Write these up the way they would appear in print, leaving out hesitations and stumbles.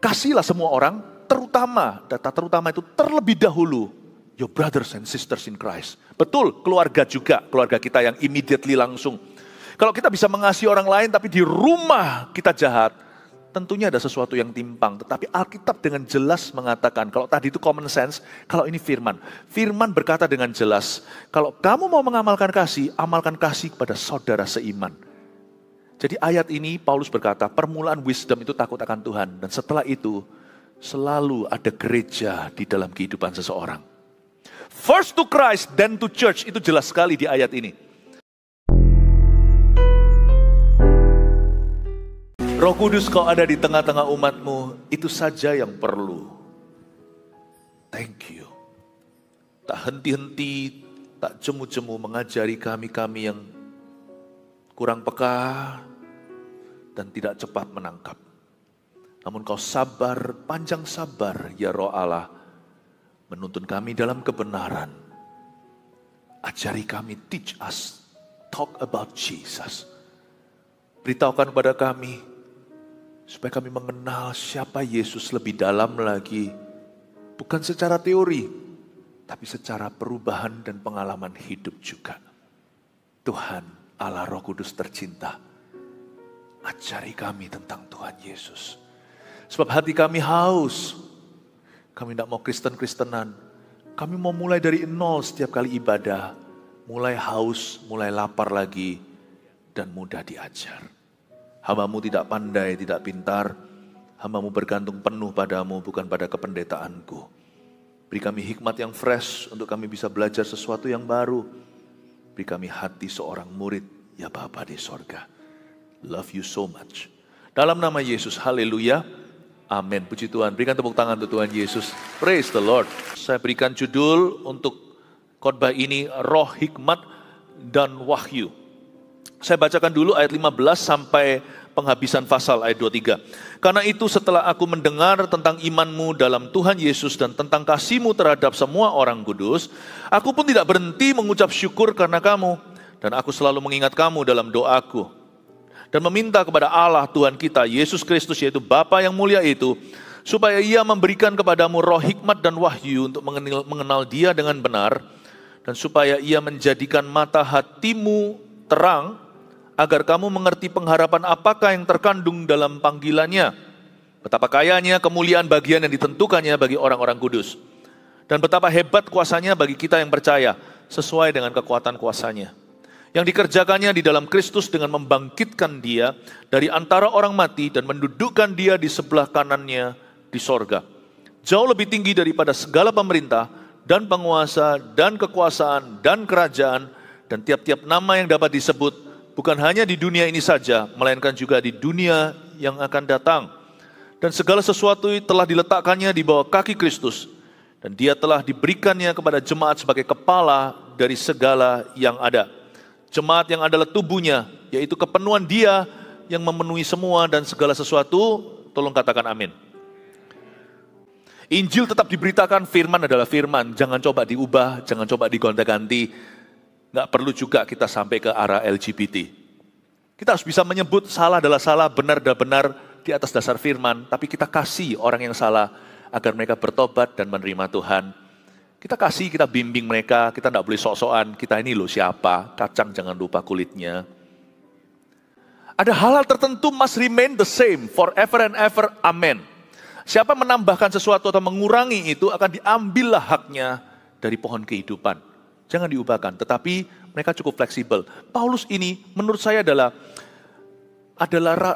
Kasihilah semua orang, data terutama itu terlebih dahulu your brothers and sisters in Christ. Betul, keluarga juga, keluarga kita yang immediately langsung. Kalau kita bisa mengasihi orang lain tapi di rumah kita jahat, tentunya ada sesuatu yang timpang. Tetapi Alkitab dengan jelas mengatakan, kalau tadi itu common sense, kalau ini firman. Firman berkata dengan jelas, kalau kamu mau mengamalkan kasih, amalkan kasih kepada saudara seiman. Jadi ayat ini Paulus berkata, permulaan wisdom itu takut akan Tuhan. Dan setelah itu, selalu ada gereja di dalam kehidupan seseorang. First to Christ, then to church, itu jelas sekali di ayat ini. Roh Kudus, kau ada di tengah-tengah umatmu, itu saja yang perlu. Thank you. Tak henti-henti, tak jemu-jemu mengajari kami-kami yang kurang peka dan tidak cepat menangkap. Namun kau sabar, panjang sabar, ya Roh Allah, menuntun kami dalam kebenaran. Ajari kami, teach us, talk about Jesus. Beritahukan kepada kami, supaya kami mengenal siapa Yesus lebih dalam lagi. Bukan secara teori, tapi secara perubahan dan pengalaman hidup juga. Tuhan Allah Roh Kudus tercinta, ajari kami tentang Tuhan Yesus. Sebab hati kami haus. Kami tidak mau Kristen-Kristenan. Kami mau mulai dari nol setiap kali ibadah. Mulai haus, mulai lapar lagi. Dan mudah diajar. Hamba-Mu tidak pandai, tidak pintar. Hamba-Mu bergantung penuh padamu, bukan pada kependetaanku. Beri kami hikmat yang fresh untuk kami bisa belajar sesuatu yang baru. Beri kami hati seorang murid, ya Bapa di sorga. Love you so much. Dalam nama Yesus, haleluya. Amin. Puji Tuhan. Berikan tepuk tangan untuk Tuhan Yesus. Praise the Lord. Saya berikan judul untuk khotbah ini, Roh Hikmat dan Wahyu. Saya bacakan dulu ayat 15 sampai penghabisan pasal ayat 23. Karena itu setelah aku mendengar tentang imanmu dalam Tuhan Yesus dan tentang kasihmu terhadap semua orang kudus, aku pun tidak berhenti mengucap syukur karena kamu. Dan aku selalu mengingat kamu dalam doaku. Dan meminta kepada Allah Tuhan kita, Yesus Kristus, yaitu Bapa yang mulia itu, supaya Ia memberikan kepadamu roh hikmat dan wahyu untuk mengenal Dia dengan benar, dan supaya Ia menjadikan mata hatimu terang, agar kamu mengerti pengharapan apakah yang terkandung dalam panggilannya, betapa kayanya kemuliaan bagian yang ditentukannya bagi orang-orang kudus, dan betapa hebat kuasanya bagi kita yang percaya, sesuai dengan kekuatan kuasanya, yang dikerjakannya di dalam Kristus dengan membangkitkan Dia dari antara orang mati dan mendudukkan Dia di sebelah kanannya di sorga, jauh lebih tinggi daripada segala pemerintah dan penguasa dan kekuasaan dan kerajaan dan tiap-tiap nama yang dapat disebut, bukan hanya di dunia ini saja, melainkan juga di dunia yang akan datang. Dan segala sesuatu telah diletakkannya di bawah kaki Kristus, dan Dia telah diberikannya kepada jemaat sebagai kepala dari segala yang ada. Jemaat yang adalah tubuhnya, yaitu kepenuhan Dia yang memenuhi semua dan segala sesuatu. Tolong katakan amin. Injil tetap diberitakan, firman adalah firman. Jangan coba diubah, jangan coba digonta-ganti. Nggak perlu juga kita sampai ke arah LGBT. Kita harus bisa menyebut salah adalah salah, benar adalah benar di atas dasar firman. Tapi kita kasih orang yang salah agar mereka bertobat dan menerima Tuhan. Kita kasih, kita bimbing mereka, kita nggak boleh sok-sokan. Kita ini loh siapa, kacang jangan lupa kulitnya. Ada hal-hal tertentu must remain the same forever and ever, amen. Siapa menambahkan sesuatu atau mengurangi itu akan diambillah haknya dari pohon kehidupan. Jangan diubahkan, tetapi mereka cukup fleksibel. Paulus ini menurut saya adalah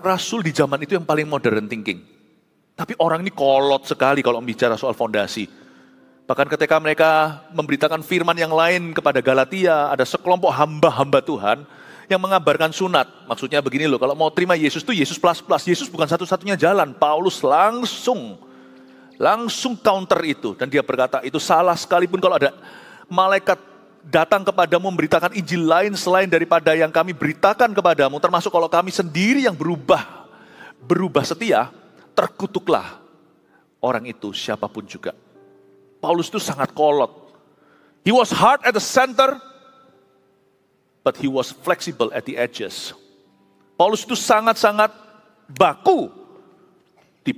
rasul di zaman itu yang paling modern thinking. Tapi orang ini kolot sekali kalau bicara soal fondasi. Bahkan ketika mereka memberitakan firman yang lain kepada Galatia, ada sekelompok hamba-hamba Tuhan yang mengabarkan sunat. Maksudnya begini loh, kalau mau terima Yesus itu Yesus plus. Yesus bukan satu-satunya jalan. Paulus langsung counter itu. Dan dia berkata, itu salah sekalipun kalau ada malaikat datang kepadamu memberitakan Injil lain selain daripada yang kami beritakan kepadamu, termasuk kalau kami sendiri yang berubah setia, terkutuklah orang itu siapapun juga. Paulus itu sangat kolot. He was hard at the center, but he was flexible at the edges. Paulus itu sangat-sangat baku di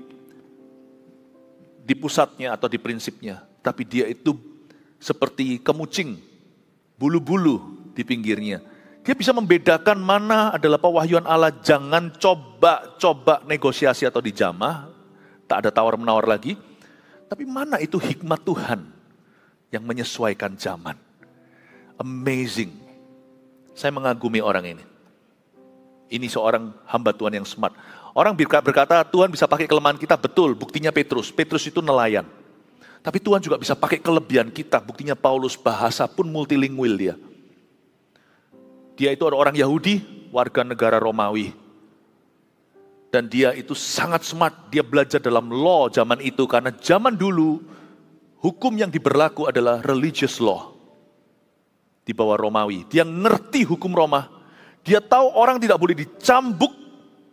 di pusatnya atau di prinsipnya. Tapi dia itu seperti kemucing, bulu-bulu di pinggirnya. Dia bisa membedakan mana adalah pewahyuan Allah. Jangan coba negosiasi atau dijamah. Tak ada tawar-menawar lagi. Tapi mana itu hikmat Tuhan yang menyesuaikan zaman. Amazing. Saya mengagumi orang ini. Ini seorang hamba Tuhan yang smart. Orang berkata Tuhan bisa pakai kelemahan kita, betul. Buktinya Petrus. Petrus itu nelayan. Tapi Tuhan juga bisa pakai kelebihan kita. Buktinya Paulus, bahasa pun multilingual dia. Dia itu orang Yahudi, warga negara Romawi. Dan dia itu sangat smart. Dia belajar dalam law zaman itu. Karena zaman dulu, hukum yang diberlaku adalah religious law. Di bawah Romawi. Dia ngerti hukum Roma. Dia tahu orang tidak boleh dicambuk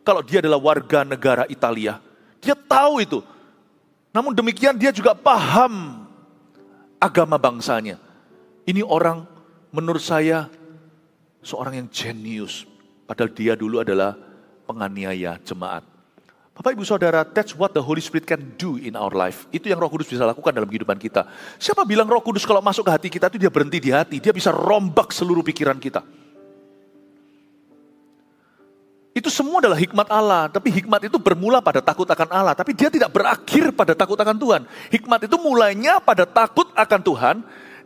kalau dia adalah warga negara Italia. Dia tahu itu. Namun demikian dia juga paham agama bangsanya. Ini orang menurut saya seorang yang jenius. Padahal dia dulu adalah penganiaya jemaat. Bapak Ibu Saudara, that's what the Holy Spirit can do in our life. Itu yang Roh Kudus bisa lakukan dalam kehidupan kita. Siapa bilang Roh Kudus kalau masuk ke hati kita itu dia berhenti di hati. Dia bisa rombak seluruh pikiran kita. Itu semua adalah hikmat Allah. Tapi hikmat itu bermula pada takut akan Allah. Tapi dia tidak berakhir pada takut akan Tuhan. Hikmat itu mulainya pada takut akan Tuhan.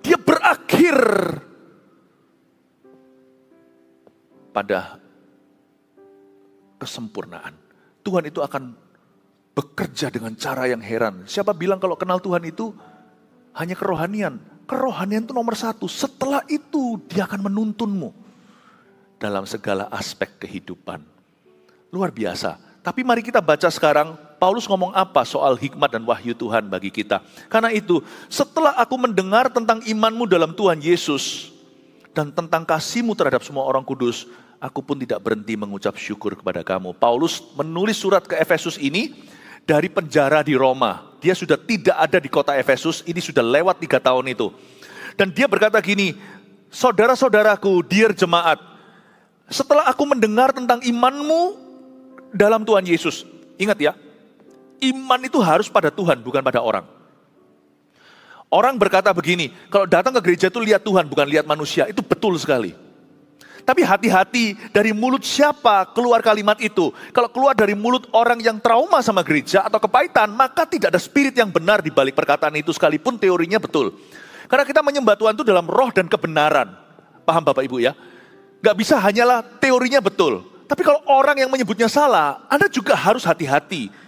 Dia berakhir pada kesempurnaan. Tuhan itu akan bekerja dengan cara yang heran. Siapa bilang kalau kenal Tuhan itu hanya kerohanian? Kerohanian itu nomor satu. Setelah itu dia akan menuntunmu dalam segala aspek kehidupan. Luar biasa. Tapi mari kita baca sekarang, Paulus ngomong apa soal hikmat dan wahyu Tuhan bagi kita. Karena itu, setelah aku mendengar tentang imanmu dalam Tuhan Yesus, dan tentang kasihmu terhadap semua orang kudus, aku pun tidak berhenti mengucap syukur kepada kamu. Paulus menulis surat ke Efesus ini dari penjara di Roma. Dia sudah tidak ada di kota Efesus, ini sudah lewat 3 tahun itu. Dan dia berkata gini, saudara-saudaraku, dear jemaat, setelah aku mendengar tentang imanmu dalam Tuhan Yesus. Ingat ya, iman itu harus pada Tuhan, bukan pada orang. Orang berkata begini, kalau datang ke gereja itu lihat Tuhan, bukan lihat manusia. Itu betul sekali. Tapi hati-hati, dari mulut siapa keluar kalimat itu. Kalau keluar dari mulut orang yang trauma sama gereja atau kepahitan, maka tidak ada spirit yang benar di balik perkataan itu, sekalipun teorinya betul. Karena kita menyembah Tuhan itu dalam roh dan kebenaran. Paham Bapak Ibu ya? Gak bisa hanyalah teorinya betul. Tapi kalau orang yang menyebutnya salah, Anda juga harus hati-hati.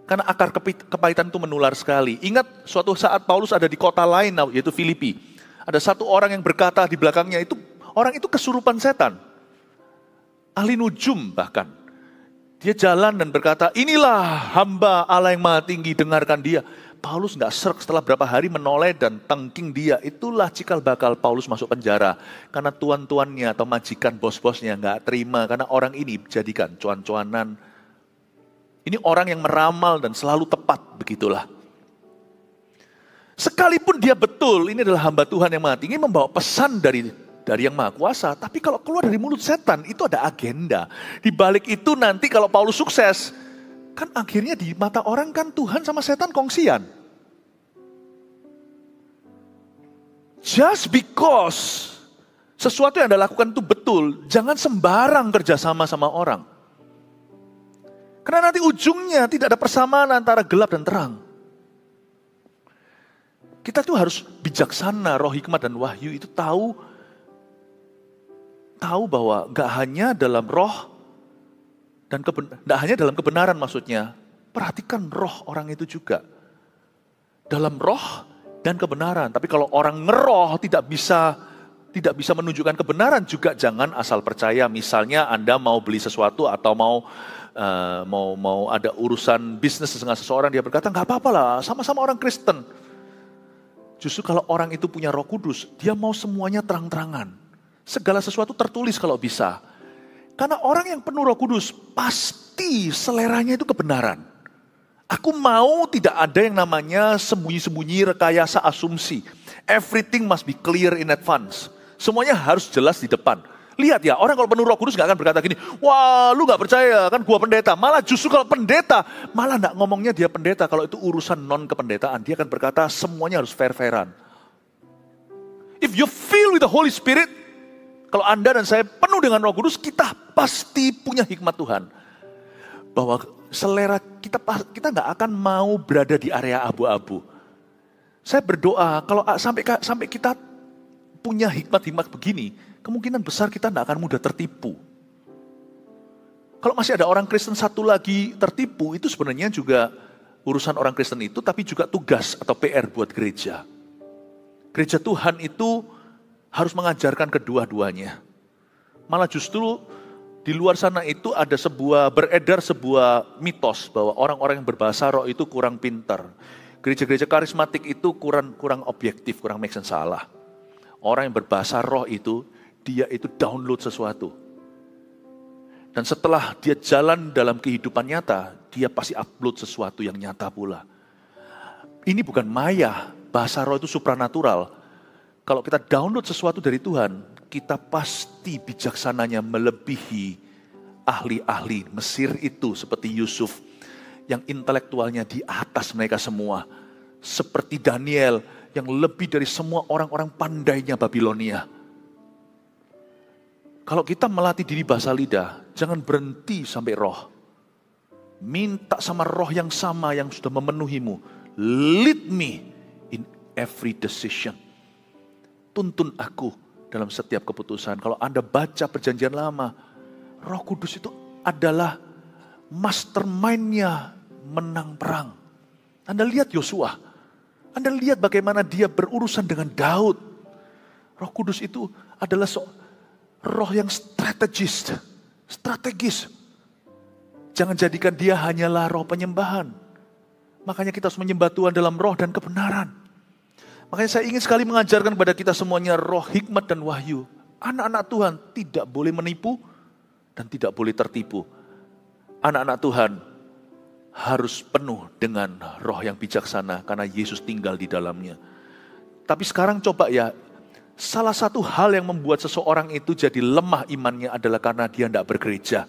Karena akar kepahitan itu menular sekali. Ingat suatu saat Paulus ada di kota lain, yaitu Filipi. Ada satu orang yang berkata di belakangnya, orang itu kesurupan setan. Ahli nujum bahkan. Dia jalan dan berkata, inilah hamba Allah yang maha tinggi, dengarkan dia. Paulus gak serk, setelah berapa hari menoleh dan tengking dia. Itulah cikal bakal Paulus masuk penjara. Karena tuan-tuannya atau majikan bos-bosnya gak terima. Karena orang ini dijadikan cuan-cuanan. Ini orang yang meramal dan selalu tepat, begitulah. Sekalipun dia betul, ini adalah hamba Tuhan yang maha tinggi, membawa pesan dari yang maha kuasa. Tapi kalau keluar dari mulut setan, itu ada agenda. Di balik itu nanti kalau Paulus sukses, kan akhirnya di mata orang kan Tuhan sama setan kongsian. Just because sesuatu yang Anda lakukan itu betul, jangan sembarang kerjasama sama orang. Karena nanti ujungnya tidak ada persamaan antara gelap dan terang. Kita tuh harus bijaksana, roh hikmat dan wahyu itu tahu bahwa gak hanya dalam roh dan gak hanya dalam kebenaran maksudnya. Perhatikan roh orang itu juga. Dalam roh dan kebenaran. Tapi kalau orang ngeroh tidak bisa menunjukkan kebenaran juga jangan asal percaya. Misalnya Anda mau beli sesuatu atau mau ada urusan bisnis dengan seseorang, dia berkata nggak apa-apa lah, sama-sama orang Kristen. Justru kalau orang itu punya Roh Kudus, dia mau semuanya terang-terangan. Segala sesuatu tertulis kalau bisa. Karena orang yang penuh Roh Kudus pasti seleranya itu kebenaran. Aku mau tidak ada yang namanya sembunyi-sembunyi, rekayasa, asumsi. Everything must be clear in advance. Semuanya harus jelas di depan. Lihat ya, orang kalau penuh Roh Kudus gak akan berkata gini, wah lu gak percaya, kan gua pendeta. Malah justru kalau pendeta, malah gak ngomongnya dia pendeta. Kalau itu urusan non-kependetaan, dia akan berkata semuanya harus fair-fairan. If you feel with the Holy Spirit, kalau Anda dan saya penuh dengan Roh Kudus, kita pasti punya hikmat Tuhan. Bahwa selera kita gak akan mau berada di area abu-abu. Saya berdoa, kalau sampai kita punya hikmat-hikmat begini, kemungkinan besar kita tidak akan mudah tertipu. Kalau masih ada orang Kristen satu lagi tertipu, itu sebenarnya juga urusan orang Kristen itu, tapi juga tugas atau PR buat gereja. Gereja Tuhan itu harus mengajarkan kedua-duanya. Malah justru di luar sana itu ada beredar sebuah mitos bahwa orang-orang yang berbahasa roh itu kurang pintar. Gereja-gereja karismatik itu kurang objektif, kurang make sense, salah. Orang yang berbahasa roh itu, dia itu download sesuatu. Dan setelah dia jalan dalam kehidupan nyata, dia pasti upload sesuatu yang nyata pula. Ini bukan maya, bahasa roh itu supranatural. Kalau kita download sesuatu dari Tuhan, kita pasti bijaksananya melebihi ahli-ahli Mesir itu seperti Yusuf. Yang intelektualnya di atas mereka semua. Seperti Daniel yang lebih dari semua orang-orang pandainya Babilonia. Kalau kita melatih diri bahasa lidah, jangan berhenti sampai roh. Minta sama roh yang sama yang sudah memenuhimu. Lead me in every decision. Tuntun aku dalam setiap keputusan. Kalau Anda baca perjanjian lama, Roh Kudus itu adalah mastermind-nya menang perang. Anda lihat Yosua. Anda lihat bagaimana dia berurusan dengan Daud. Roh Kudus itu adalah roh yang strategis. Jangan jadikan dia hanyalah roh penyembahan. Makanya kita harus menyembah Tuhan dalam roh dan kebenaran. Makanya saya ingin sekali mengajarkan kepada kita semuanya roh hikmat dan wahyu. Anak-anak Tuhan tidak boleh menipu dan tidak boleh tertipu. Anak-anak Tuhan harus penuh dengan roh yang bijaksana karena Yesus tinggal di dalamnya. Tapi sekarang coba ya, salah satu hal yang membuat seseorang itu jadi lemah imannya adalah karena dia tidak bergereja.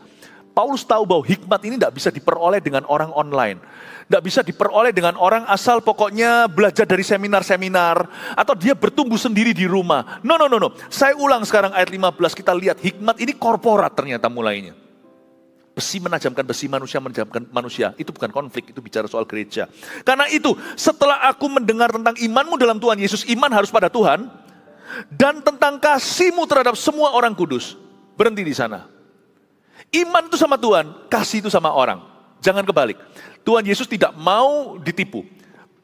Paulus tahu bahwa hikmat ini tidak bisa diperoleh dengan orang online. Tidak bisa diperoleh dengan orang asal pokoknya belajar dari seminar-seminar. Atau dia bertumbuh sendiri di rumah. No. Saya ulang sekarang ayat 15, kita lihat hikmat ini korporat ternyata mulainya. Besi menajamkan besi, manusia menajamkan manusia. Itu bukan konflik, itu bicara soal gereja. Karena itu, setelah aku mendengar tentang imanmu dalam Tuhan Yesus, iman harus pada Tuhan. Dan tentang kasihmu terhadap semua orang kudus. Berhenti di sana. Iman itu sama Tuhan, kasih itu sama orang. Jangan kebalik. Tuhan Yesus tidak mau ditipu.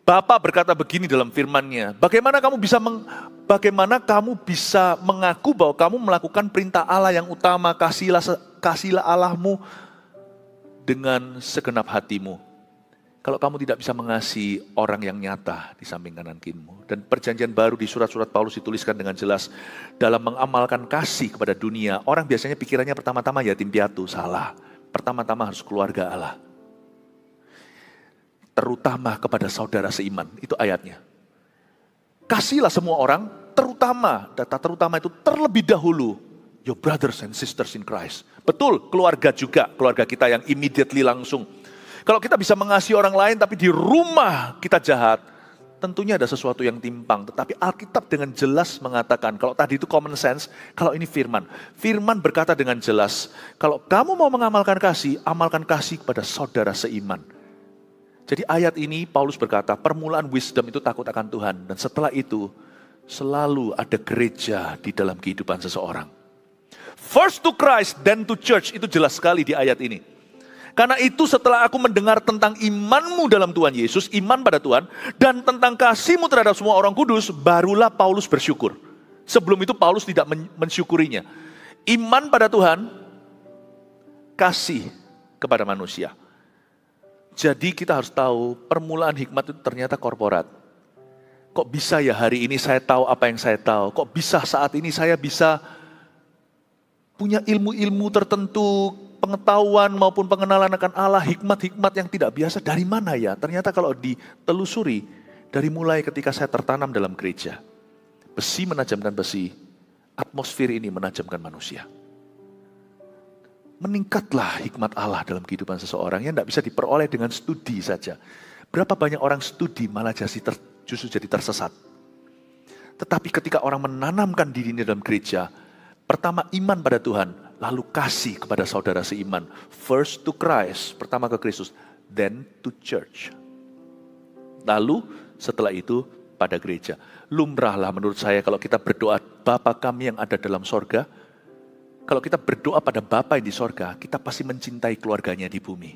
Bapa berkata begini dalam firman-Nya, bagaimana kamu bisa mengaku bahwa kamu melakukan perintah Allah yang utama, kasihlah Allahmu dengan segenap hatimu. Kalau kamu tidak bisa mengasihi orang yang nyata di samping kanan kirimu. Dan perjanjian baru di surat-surat Paulus dituliskan dengan jelas. Dalam mengamalkan kasih kepada dunia, orang biasanya pikirannya pertama-tama yatim piatu, salah. Pertama-tama harus keluarga Allah. Terutama kepada saudara seiman, itu ayatnya. Kasihlah semua orang, terutama itu terlebih dahulu. Your brothers and sisters in Christ. Betul, keluarga juga, keluarga kita yang immediately langsung. Kalau kita bisa mengasihi orang lain tapi di rumah kita jahat, tentunya ada sesuatu yang timpang. Tetapi Alkitab dengan jelas mengatakan, kalau tadi itu common sense, kalau ini firman. Firman berkata dengan jelas, kalau kamu mau mengamalkan kasih, amalkan kasih kepada saudara seiman. Jadi ayat ini Paulus berkata, permulaan wisdom itu takut akan Tuhan. Dan setelah itu, selalu ada gereja di dalam kehidupan seseorang. First to Christ, then to church, itu jelas sekali di ayat ini. Karena itu setelah aku mendengar tentang imanmu dalam Tuhan Yesus, iman pada Tuhan, dan tentang kasihmu terhadap semua orang kudus, barulah Paulus bersyukur. Sebelum itu Paulus tidak mensyukurinya. Iman pada Tuhan, kasih kepada manusia. Jadi kita harus tahu, permulaan hikmat itu ternyata korporat. Kok bisa ya hari ini saya tahu apa yang saya tahu? Kok bisa saat ini saya bisa punya ilmu-ilmu tertentu, pengetahuan maupun pengenalan akan Allah, hikmat-hikmat yang tidak biasa, dari mana ya? Ternyata kalau ditelusuri, dari mulai ketika saya tertanam dalam gereja. Besi menajamkan besi, atmosfer ini menajamkan manusia. Meningkatlah hikmat Allah dalam kehidupan seseorang yang tidak bisa diperoleh dengan studi saja. Berapa banyak orang studi malah justru jadi tersesat. Tetapi ketika orang menanamkan dirinya dalam gereja, pertama iman pada Tuhan, lalu kasih kepada saudara seiman. First to Christ, pertama ke Kristus, then to church. Lalu setelah itu pada gereja. Lumrahlah menurut saya kalau kita berdoa, Bapa kami yang ada dalam sorga. Kalau kita berdoa pada Bapa yang di sorga, kita pasti mencintai keluarganya di bumi.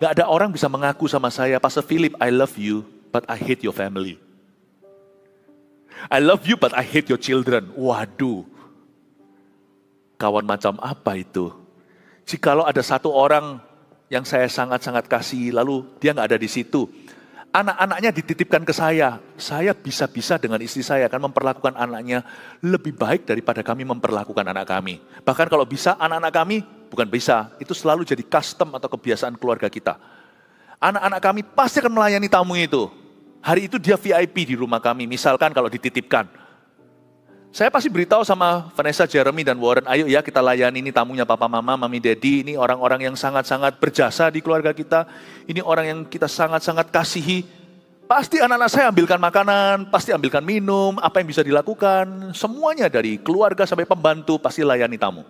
Gak ada orang bisa mengaku sama saya, Pastor Philip, I love you, but I hate your family. I love you, but I hate your children. Waduh, kawan macam apa itu? Jikalau ada satu orang yang saya sangat-sangat kasih, lalu dia gak ada di situ, anak-anaknya dititipkan ke saya bisa-bisa dengan istri saya akan memperlakukan anaknya lebih baik daripada kami memperlakukan anak kami. Bahkan kalau bisa, anak-anak kami, bukan bisa, itu selalu jadi custom atau kebiasaan keluarga kita. Anak-anak kami pasti akan melayani tamu itu. Hari itu dia VIP di rumah kami, misalkan kalau dititipkan. Saya pasti beritahu sama Vanessa, Jeremy, dan Warren, ayo ya kita layani ini tamunya papa mama, mami, daddy, ini orang-orang yang sangat-sangat berjasa di keluarga kita, ini orang yang kita sangat-sangat kasihi. Pasti anak-anak saya ambilkan makanan, pasti ambilkan minum, apa yang bisa dilakukan, semuanya dari keluarga sampai pembantu, pasti layani tamu.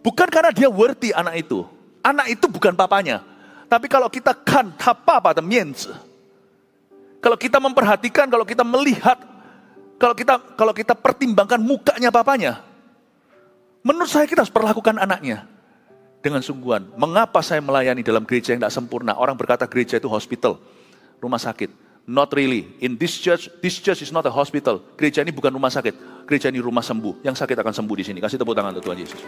Bukan karena dia worthy anak itu bukan papanya. Tapi kalau kita kan apa kalau kita memperhatikan, kalau kita melihat, kalau kita pertimbangkan mukanya papanya, menurut saya kita harus perlakukan anaknya dengan sungguhan. Mengapa saya melayani dalam gereja yang tidak sempurna? Orang berkata gereja itu hospital, rumah sakit. Not really. In this church is not a hospital. Gereja ini bukan rumah sakit. Gereja ini rumah sembuh. Yang sakit akan sembuh di sini. Kasih tepuk tangan untuk Tuhan Yesus.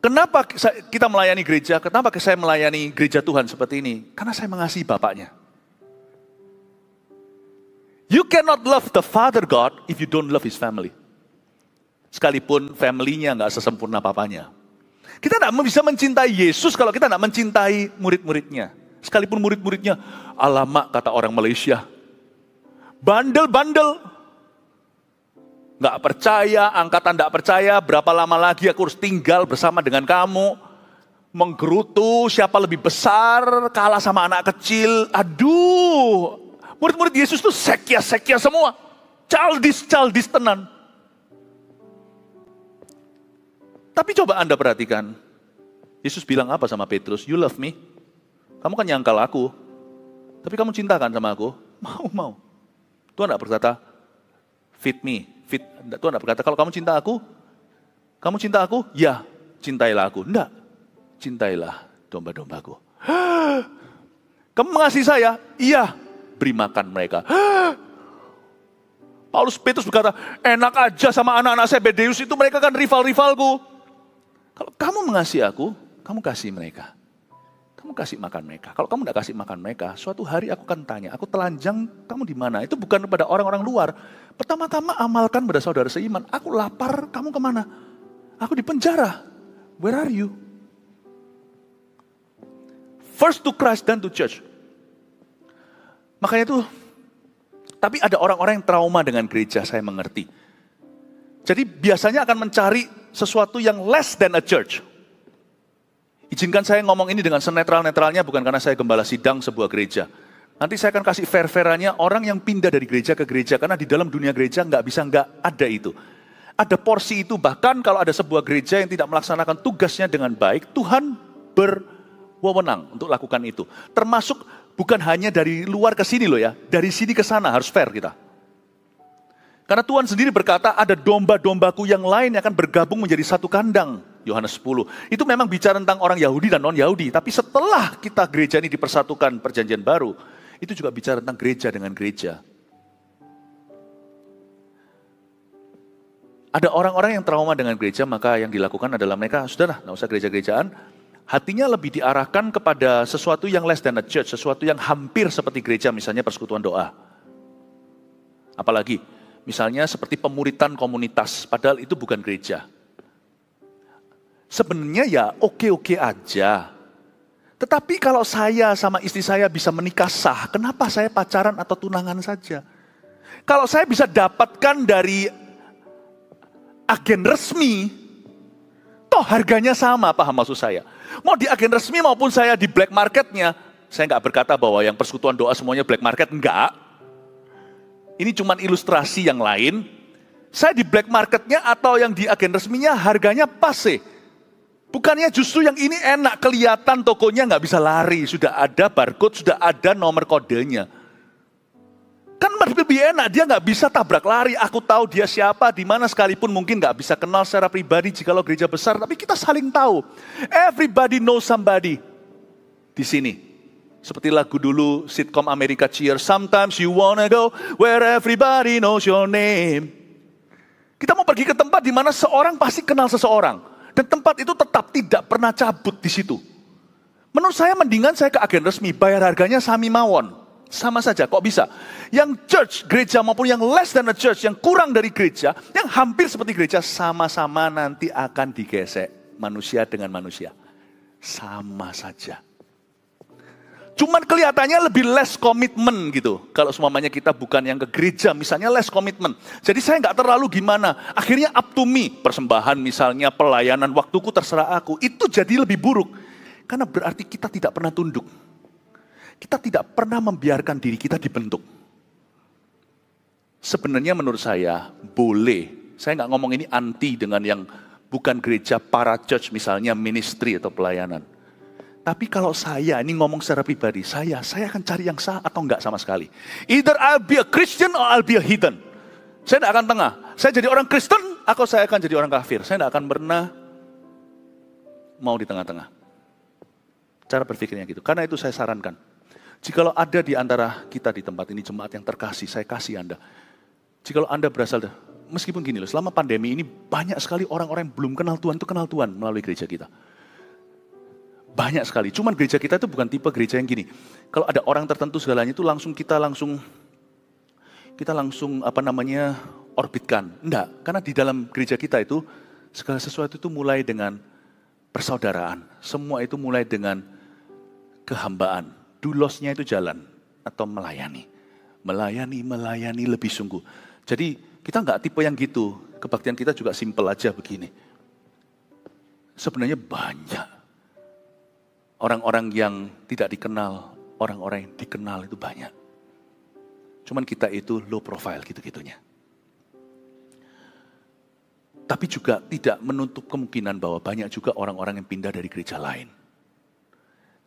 Kenapa kita melayani gereja? Kenapa saya melayani gereja Tuhan seperti ini? Karena saya mengasihi Bapaknya. You cannot love the Father God if you don't love His family. Sekalipun family-nya nggak sesempurna papanya. Kita tidak bisa mencintai Yesus kalau kita tidak mencintai murid-muridnya. Sekalipun murid-muridnya, alamak kata orang Malaysia, bandel-bandel. Nggak percaya, angkatan nggak percaya, berapa lama lagi aku harus tinggal bersama dengan kamu. Menggerutu, siapa lebih besar, kalah sama anak kecil. Aduh, murid-murid Yesus tuh sekia-sekia semua. Childish tenan. Tapi coba Anda perhatikan, Yesus bilang apa sama Petrus? You love me? Kamu kan nyangkal aku, tapi kamu cintakan sama aku? Mau. Tuhan nggak berkata, feed me. Tuhan tidak berkata, kalau kamu cinta aku? Ya, cintailah aku. Enggak, cintailah domba-dombaku. Kamu mengasihi saya? Iya, beri makan mereka. Petrus berkata, enak aja sama anak-anak Zebedeus itu, mereka kan rival-rivalku. Kalau kamu mengasihi aku, kamu kasih mereka. Kamu kasih makan mereka. Kalau kamu tidak kasih makan mereka, suatu hari aku akan tanya, aku telanjang, kamu di mana? Itu bukan kepada orang-orang luar. Pertama-tama amalkan pada saudara seiman. Aku lapar, kamu kemana? Aku di penjara. Where are you? First to Christ, then to church. Makanya itu, tapi ada orang-orang yang trauma dengan gereja, saya mengerti. Jadi biasanya akan mencari sesuatu yang less than a church. Izinkan saya ngomong ini dengan senetral-netralnya, bukan karena saya gembala sidang sebuah gereja. Nanti saya akan kasih fair-fairannya orang yang pindah dari gereja ke gereja, karena di dalam dunia gereja nggak bisa nggak ada itu. Ada porsi itu, bahkan kalau ada sebuah gereja yang tidak melaksanakan tugasnya dengan baik, Tuhan berwenang untuk lakukan itu. Termasuk bukan hanya dari luar ke sini loh ya, dari sini ke sana harus fair kita. Karena Tuhan sendiri berkata, ada domba-dombaku yang lain yang akan bergabung menjadi satu kandang. Yohanes 10. Itu memang bicara tentang orang Yahudi dan non-Yahudi. Tapi setelah kita gereja ini dipersatukan perjanjian baru, itu juga bicara tentang gereja dengan gereja. Ada orang-orang yang trauma dengan gereja, maka yang dilakukan adalah mereka, sudahlah, nggak usah gereja-gerejaan. Hatinya lebih diarahkan kepada sesuatu yang less than a church, sesuatu yang hampir seperti gereja, misalnya persekutuan doa. Apalagi, misalnya seperti pemuritan komunitas, padahal itu bukan gereja. Sebenarnya ya oke-oke aja. Tetapi kalau saya sama istri saya bisa menikah sah, kenapa saya pacaran atau tunangan saja? Kalau saya bisa dapatkan dari agen resmi, toh harganya sama, paham maksud saya? Mau di agen resmi maupun saya di black marketnya, saya nggak berkata bahwa yang persekutuan doa semuanya black market, enggak. Ini cuma ilustrasi yang lain. Saya di black marketnya atau yang di agen resminya harganya pas sih. Bukannya justru yang ini enak, kelihatan tokonya nggak bisa lari, sudah ada barcode, sudah ada nomor kodenya. Kan lebih enak, dia nggak bisa tabrak lari, aku tahu dia siapa, di mana sekalipun mungkin nggak bisa kenal secara pribadi jikalau gereja besar, tapi kita saling tahu. Everybody knows somebody di sini. Seperti lagu dulu, sitcom Amerika Cheers, sometimes you wanna go where everybody knows your name. Kita mau pergi ke tempat di mana seorang pasti kenal seseorang. Dan tempat itu tetap tidak pernah cabut di situ. Menurut saya mendingan saya ke agen resmi, bayar harganya sami mawon. Sama saja, kok bisa? Yang church, gereja maupun yang less than a church, yang kurang dari gereja, yang hampir seperti gereja, sama-sama nanti akan digesek manusia dengan manusia. Sama saja. Cuman kelihatannya lebih less komitmen gitu. Kalau semuanya kita bukan yang ke gereja, misalnya less komitmen. Jadi saya nggak terlalu gimana. Akhirnya up to me. Persembahan misalnya, pelayanan, waktuku terserah aku. Itu jadi lebih buruk. Karena berarti kita tidak pernah tunduk. Kita tidak pernah membiarkan diri kita dibentuk. Sebenarnya menurut saya boleh. Saya nggak ngomong ini anti dengan yang bukan gereja, para church misalnya, ministry atau pelayanan. Tapi kalau saya, ini ngomong secara pribadi, saya akan cari yang sah atau enggak sama sekali. Either I'll be a Christian or I'll be a heathen. Saya tidak akan tengah. Saya jadi orang Kristen, atau saya akan jadi orang kafir. Saya tidak akan pernah mau di tengah-tengah. Cara berpikirnya gitu. Karena itu saya sarankan. Jikalau ada di antara kita di tempat ini, jemaat yang terkasih, saya kasih Anda. Jikalau Anda berasal, meskipun gini loh, selama pandemi ini banyak sekali orang-orang yang belum kenal Tuhan, itu kenal Tuhan melalui gereja kita. Banyak sekali, cuman gereja kita itu bukan tipe gereja yang gini. Kalau ada orang tertentu segalanya itu kita langsung orbitkan. Enggak, karena di dalam gereja kita itu segala sesuatu itu mulai dengan persaudaraan. Semua itu mulai dengan kehambaan. Dulosnya itu jalan atau melayani. Melayani lebih sungguh. Jadi kita enggak tipe yang gitu. Kebaktian kita juga simpel aja begini. Sebenarnya banyak. Orang-orang yang tidak dikenal, orang-orang yang dikenal itu banyak. Cuman kita itu low profile gitu-gitunya. Tapi juga tidak menutup kemungkinan bahwa banyak juga orang-orang yang pindah dari gereja lain.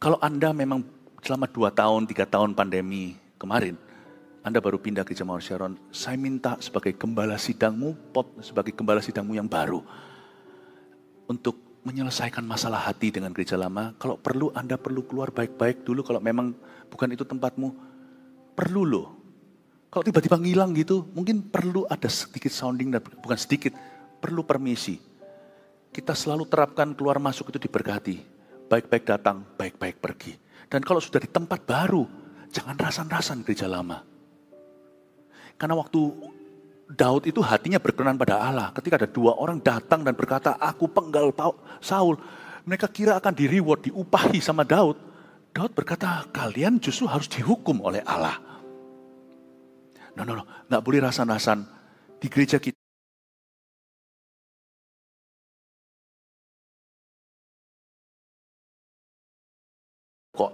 Kalau Anda memang selama 2 tahun, 3 tahun pandemi kemarin, Anda baru pindah ke Jemaat Sharon, saya minta sebagai gembala sidangmu, sebagai gembala sidangmu yang baru, untuk menyelesaikan masalah hati dengan gereja lama. Kalau perlu, Anda perlu keluar baik-baik dulu. Kalau memang bukan itu tempatmu, perlu loh. Kalau tiba-tiba ngilang gitu, mungkin perlu ada sedikit sounding, dan bukan sedikit, perlu permisi. Kita selalu terapkan keluar masuk itu diberkati. Baik-baik datang, baik-baik pergi. Dan kalau sudah di tempat baru, jangan rasan-rasan gereja lama. Karena waktu Daud itu hatinya berkenan pada Allah. Ketika ada 2 orang datang dan berkata, aku penggal Saul. Mereka kira akan di-reward, diupahi sama Daud. Daud berkata, kalian justru harus dihukum oleh Allah. No. Nggak boleh rasan-rasan. Di gereja kita. Kok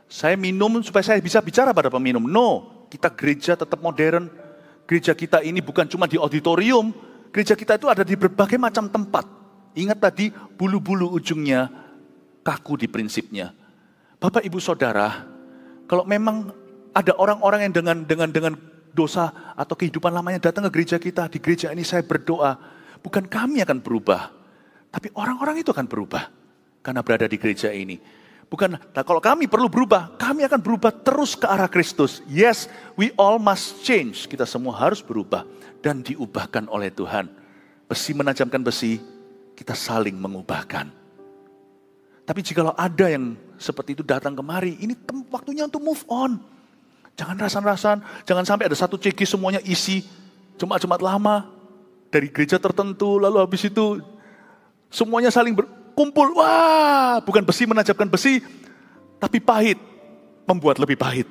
saya minum supaya saya bisa bicara pada peminum? No, kita gereja tetap modern. Gereja kita ini bukan cuma di auditorium, gereja kita itu ada di berbagai macam tempat. Ingat tadi, bulu-bulu ujungnya kaku di prinsipnya. Bapak, Ibu, Saudara, kalau memang ada orang-orang yang dengan dosa atau kehidupan lamanya datang ke gereja kita, di gereja ini saya berdoa, bukan kami akan berubah, tapi orang-orang itu akan berubah karena berada di gereja ini. Kalau kami perlu berubah, kami akan berubah terus ke arah Kristus. Yes, we all must change. Kita semua harus berubah dan diubahkan oleh Tuhan. Besi menajamkan besi, kita saling mengubahkan. Tapi jikalau ada yang seperti itu datang kemari, ini waktunya untuk move on. Jangan rasan-rasan, jangan sampai ada satu ceki semuanya isi jemaat-jemaat lama dari gereja tertentu, lalu habis itu semuanya saling berkumpul. Wah, bukan besi menajamkan besi, Tapi pahit, membuat lebih pahit.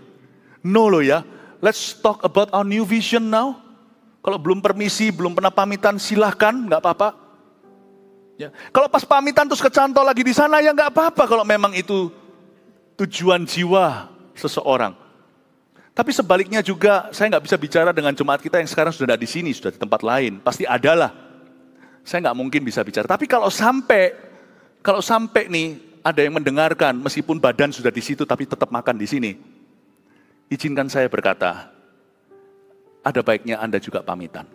No loh ya, let's talk about our new vision now. Kalau belum permisi, belum pernah pamitan, silahkan, nggak apa-apa. Ya. Kalau pas pamitan terus kecantol lagi di sana, ya nggak apa-apa kalau memang itu tujuan jiwa seseorang. Tapi sebaliknya juga, saya nggak bisa bicara dengan jemaat kita yang sekarang sudah ada di sini, sudah di tempat lain. Pasti ada lah. Saya nggak mungkin bisa bicara. Tapi kalau sampai nih ada yang mendengarkan, meskipun badan sudah di situ, tapi tetap makan di sini. Izinkan saya berkata, ada baiknya Anda juga pamitan.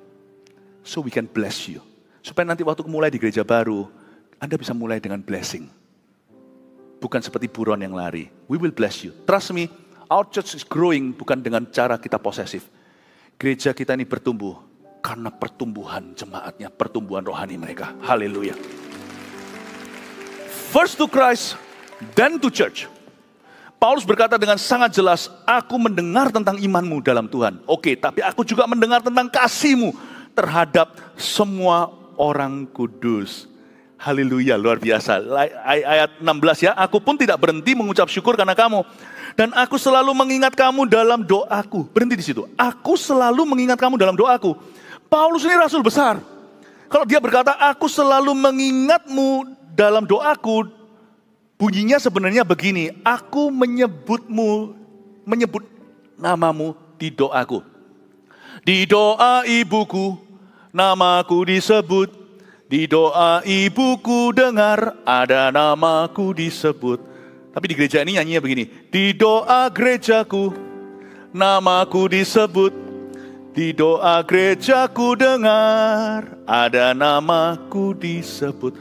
So we can bless you. Supaya nanti waktu mulai di gereja baru, Anda bisa mulai dengan blessing. Bukan seperti buron yang lari. We will bless you. Trust me, our church is growing bukan dengan cara kita posesif. Gereja kita ini bertumbuh karena pertumbuhan jemaatnya, pertumbuhan rohani mereka. Haleluya. First to Christ, then to church. Paulus berkata dengan sangat jelas, aku mendengar tentang imanmu dalam Tuhan. Oke, tapi aku juga mendengar tentang kasihmu terhadap semua orang kudus. Haleluya, luar biasa. Ayat 16 ya, aku pun tidak berhenti mengucap syukur karena kamu. Dan aku selalu mengingat kamu dalam doaku. Berhenti di situ. Aku selalu mengingat kamu dalam doaku. Paulus ini rasul besar. Kalau dia berkata, aku selalu mengingatmu dalam doaku, bunyinya sebenarnya begini, aku menyebut namamu di doaku. Di doa ibuku, namaku disebut. Di doa ibuku dengar, ada namaku disebut. Tapi di gereja ini nyanyinya begini, di doa gerejaku, namaku disebut. Di doa gerejaku dengar, ada namaku disebut.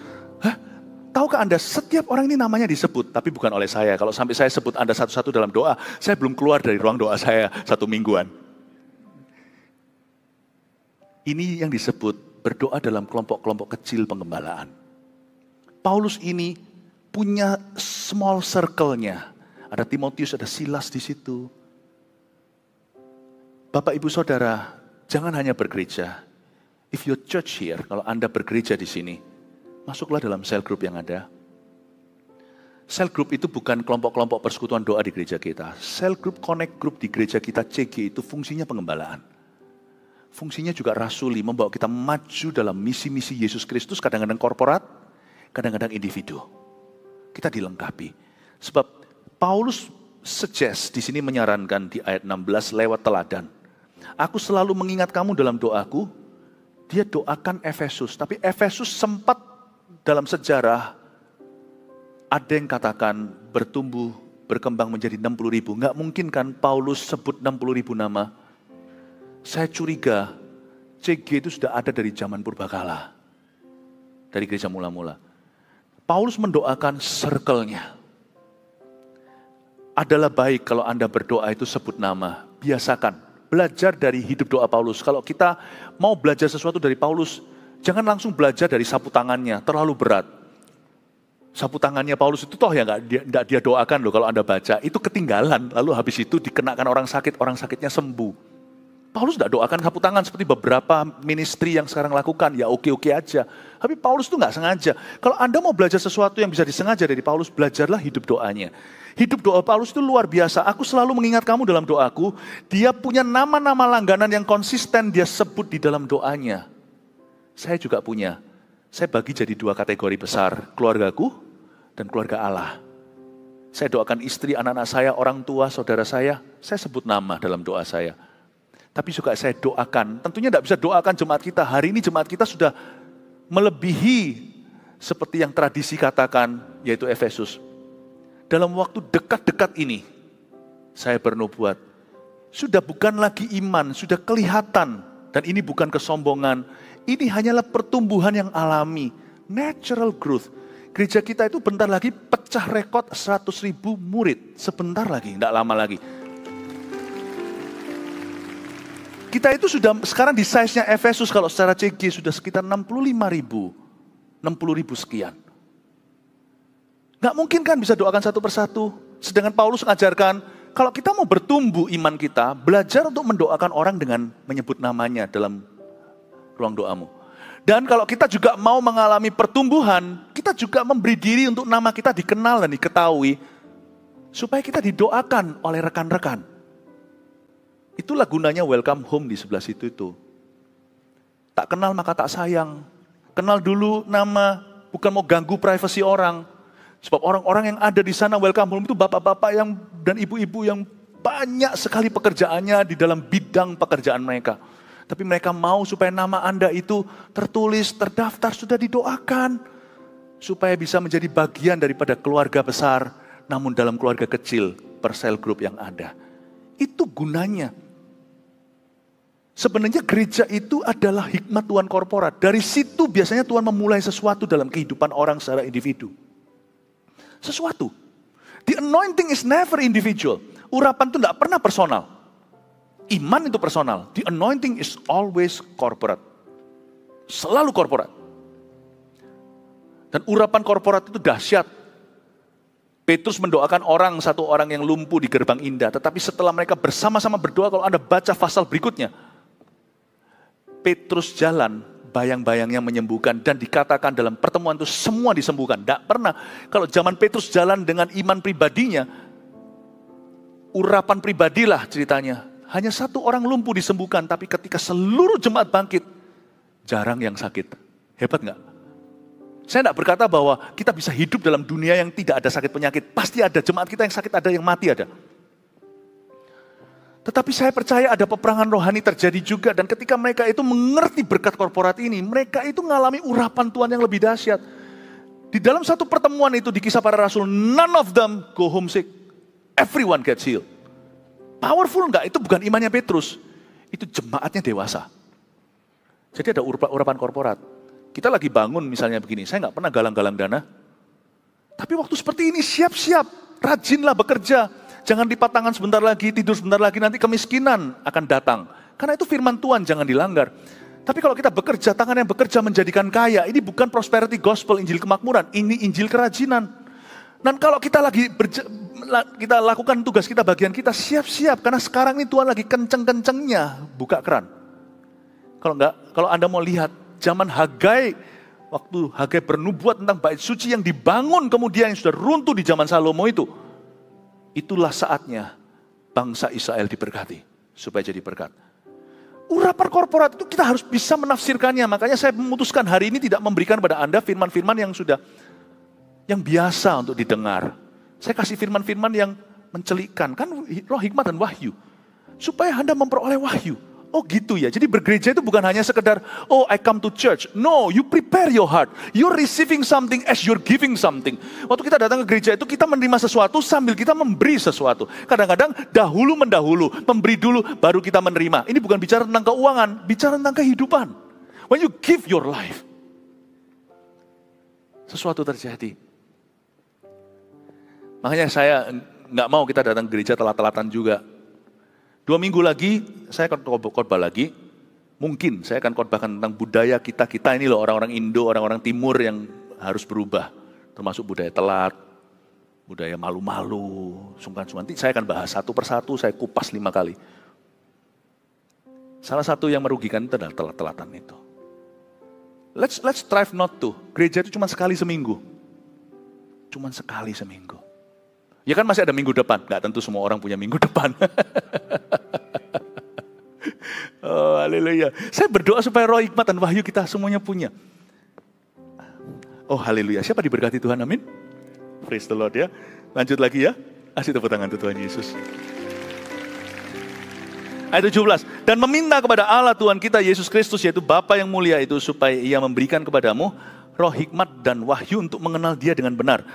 Tahukah Anda, setiap orang ini namanya disebut, tapi bukan oleh saya. Kalau sampai saya sebut Anda satu-satu dalam doa, saya belum keluar dari ruang doa saya 1 mingguan. Ini yang disebut berdoa dalam kelompok-kelompok kecil penggembalaan. Paulus ini punya small circle-nya. Ada Timotius, ada Silas di situ. Bapak, Ibu, Saudara, jangan hanya bergereja. If your church here, kalau Anda bergereja di sini, masuklah dalam cell group yang ada. Cell group itu bukan kelompok-kelompok persekutuan doa di gereja kita. Cell group, connect group di gereja kita CG itu fungsinya penggembalaan. Fungsinya juga rasuli, membawa kita maju dalam misi-misi Yesus Kristus, kadang-kadang korporat, kadang-kadang individu. Kita dilengkapi. Sebab Paulus suggest di sini menyarankan di ayat 16 lewat teladan. Aku selalu mengingat kamu dalam doaku. Dia doakan Efesus, tapi Efesus sempat dalam sejarah ada yang katakan bertumbuh, berkembang menjadi 60.000. Nggak mungkin kan Paulus sebut 60.000 nama. Saya curiga CG itu sudah ada dari zaman purbakala. Dari gereja mula-mula. Paulus mendoakan circle-nya. Adalah baik kalau Anda berdoa itu sebut nama. Biasakan. Belajar dari hidup doa Paulus. Kalau kita mau belajar sesuatu dari Paulus, jangan langsung belajar dari sapu tangannya, terlalu berat. Sapu tangannya Paulus itu toh ya nggak dia doakan loh kalau Anda baca. Itu ketinggalan, lalu habis itu dikenakan orang sakitnya sembuh. Paulus tidak doakan sapu tangan seperti beberapa ministry yang sekarang lakukan, ya oke-oke aja. Tapi Paulus itu nggak sengaja. Kalau Anda mau belajar sesuatu yang bisa disengaja dari Paulus, belajarlah hidup doanya. Hidup doa Paulus itu luar biasa. Aku selalu mengingat kamu dalam doaku. Dia punya nama-nama langganan yang konsisten dia sebut di dalam doanya. Saya juga punya. Saya bagi jadi 2 kategori besar. Keluargaku dan keluarga Allah. Saya doakan istri, anak-anak saya, orang tua, saudara saya sebut nama dalam doa saya. Tapi juga saya doakan, tentunya tidak bisa doakan jemaat kita. Hari ini jemaat kita sudah melebihi seperti yang tradisi katakan, yaitu Efesus. Dalam waktu dekat-dekat ini, saya bernubuat, sudah bukan lagi iman, sudah kelihatan. Dan ini bukan kesombongan, ini hanyalah pertumbuhan yang alami, natural growth. Gereja kita itu bentar lagi pecah rekod 100.000 murid, sebentar lagi, tidak lama lagi. Kita itu sudah sekarang di size-nya Efesus kalau secara CG sudah sekitar 65.000. 60.000 sekian. Gak mungkin kan bisa doakan satu persatu. Sedangkan Paulus mengajarkan, kalau kita mau bertumbuh iman kita, belajar untuk mendoakan orang dengan menyebut namanya dalam ruang doamu. Dan kalau kita juga mau mengalami pertumbuhan, kita juga memberi diri untuk nama kita dikenal dan diketahui Supaya kita didoakan oleh rekan-rekan. Itulah gunanya welcome home di sebelah situ itu. Tak kenal maka tak sayang. Kenal dulu nama, bukan mau ganggu privasi orang. Sebab orang-orang yang ada di sana welcome home itu bapak-bapak yang dan ibu-ibu yang banyak sekali pekerjaannya di dalam bidang pekerjaan mereka. Tapi mereka mau supaya nama Anda itu tertulis, terdaftar, sudah didoakan. Supaya bisa menjadi bagian daripada keluarga besar, namun dalam keluarga kecil, per cell group yang ada. Itu gunanya. Sebenarnya gereja itu adalah hikmat Tuhan korporat. Dari situ biasanya Tuhan memulai sesuatu dalam kehidupan orang secara individu. Sesuatu. The anointing is never individual. Urapan itu tidak pernah personal. Iman itu personal. The anointing is always corporate. Selalu korporat. Dan urapan korporat itu dahsyat. Petrus mendoakan satu orang yang lumpuh di gerbang indah. Tetapi setelah mereka bersama-sama berdoa, kalau Anda baca pasal berikutnya, Petrus jalan, bayang-bayangnya menyembuhkan. Dan dikatakan dalam pertemuan itu semua disembuhkan. Tidak pernah. Kalau zaman Petrus jalan dengan iman pribadinya, urapan pribadilah ceritanya. Hanya satu orang lumpuh disembuhkan. Tapi ketika seluruh jemaat bangkit, jarang yang sakit. Hebat nggak? Saya tidak berkata bahwa kita bisa hidup dalam dunia yang tidak ada sakit penyakit. Pasti ada jemaat kita yang sakit, ada yang mati ada. Tetapi saya percaya ada peperangan rohani terjadi juga. Dan ketika mereka itu mengerti berkat korporat ini, mereka itu mengalami urapan Tuhan yang lebih dahsyat. Di dalam satu pertemuan itu di Kisah Para Rasul, none of them go homesick. Everyone gets healed. Powerful enggak? Itu bukan imannya Petrus. Itu jemaatnya dewasa. Jadi ada urapan korporat. Kita lagi bangun misalnya begini, saya nggak pernah galang-galang dana. Tapi waktu seperti ini siap-siap, rajinlah bekerja. Jangan lipat tangan sebentar lagi, tidur sebentar lagi, nanti kemiskinan akan datang. Karena itu firman Tuhan, jangan dilanggar. Tapi kalau kita bekerja, tangan yang bekerja menjadikan kaya, ini bukan prosperity gospel, Injil kemakmuran, ini Injil kerajinan. Dan kalau kita kita lakukan tugas kita, bagian kita, siap-siap. Karena sekarang ini Tuhan lagi kenceng-kencengnya buka keran. Kalau Anda mau lihat, zaman Hagai, waktu Hagai bernubuat tentang bait suci yang dibangun kemudian yang sudah runtuh di zaman Salomo itu. Itulah saatnya bangsa Israel diberkati supaya jadi berkat. Urapan korporat itu kita harus bisa menafsirkannya. Makanya saya memutuskan hari ini tidak memberikan kepada Anda firman-firman yang biasa untuk didengar. Saya kasih firman-firman yang mencelikkan. Kan roh hikmat dan wahyu. Supaya Anda memperoleh wahyu. Oh gitu ya, jadi bergereja itu bukan hanya sekedar, oh I come to church. No, you prepare your heart. You're receiving something as you're giving something. Waktu kita datang ke gereja itu kita menerima sesuatu sambil kita memberi sesuatu. Kadang-kadang dahulu mendahulu, memberi dulu baru kita menerima. Ini bukan bicara tentang keuangan, bicara tentang kehidupan. When you give your life, sesuatu terjadi. Makanya saya nggak mau kita datang ke gereja telat-telatan juga. 2 minggu lagi, saya akan khotbah lagi. Mungkin saya akan khotbahkan tentang budaya kita ini loh, orang-orang Indo, orang-orang Timur yang harus berubah. Termasuk budaya telat, budaya malu-malu, sungkan-sungkan. Nanti saya akan bahas satu persatu, saya kupas 5 kali. Salah satu yang merugikan itu adalah telat-telatan itu. Let's strive not to. Gereja itu cuma sekali seminggu. Cuma sekali seminggu. Ya kan masih ada minggu depan. Gak tentu semua orang punya minggu depan. Oh, haleluya. Saya berdoa supaya roh hikmat dan wahyu kita semuanya punya. Oh, haleluya. Siapa diberkati Tuhan? Amin. Praise the Lord ya. Lanjut lagi ya. Kasih tepuk tangan untuk Tuhan Yesus. Ayat 17. Dan meminta kepada Allah Tuhan kita Yesus Kristus, yaitu Bapa yang mulia itu, supaya Ia memberikan kepadamu roh hikmat dan wahyu untuk mengenal Dia dengan benar.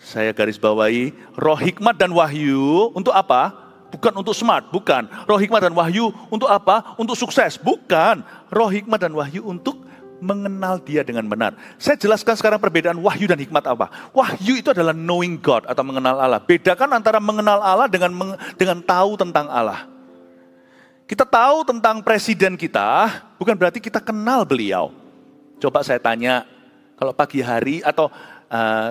Saya garis bawahi, roh hikmat dan wahyu untuk apa? Bukan untuk smart, bukan. Roh hikmat dan wahyu untuk apa? Untuk sukses, bukan. Roh hikmat dan wahyu untuk mengenal Dia dengan benar. Saya jelaskan sekarang perbedaan wahyu dan hikmat apa. Wahyu itu adalah knowing God atau mengenal Allah. Bedakan antara mengenal Allah dengan tahu tentang Allah. Kita tahu tentang presiden kita, bukan berarti kita kenal beliau. Coba saya tanya, kalau pagi hari atau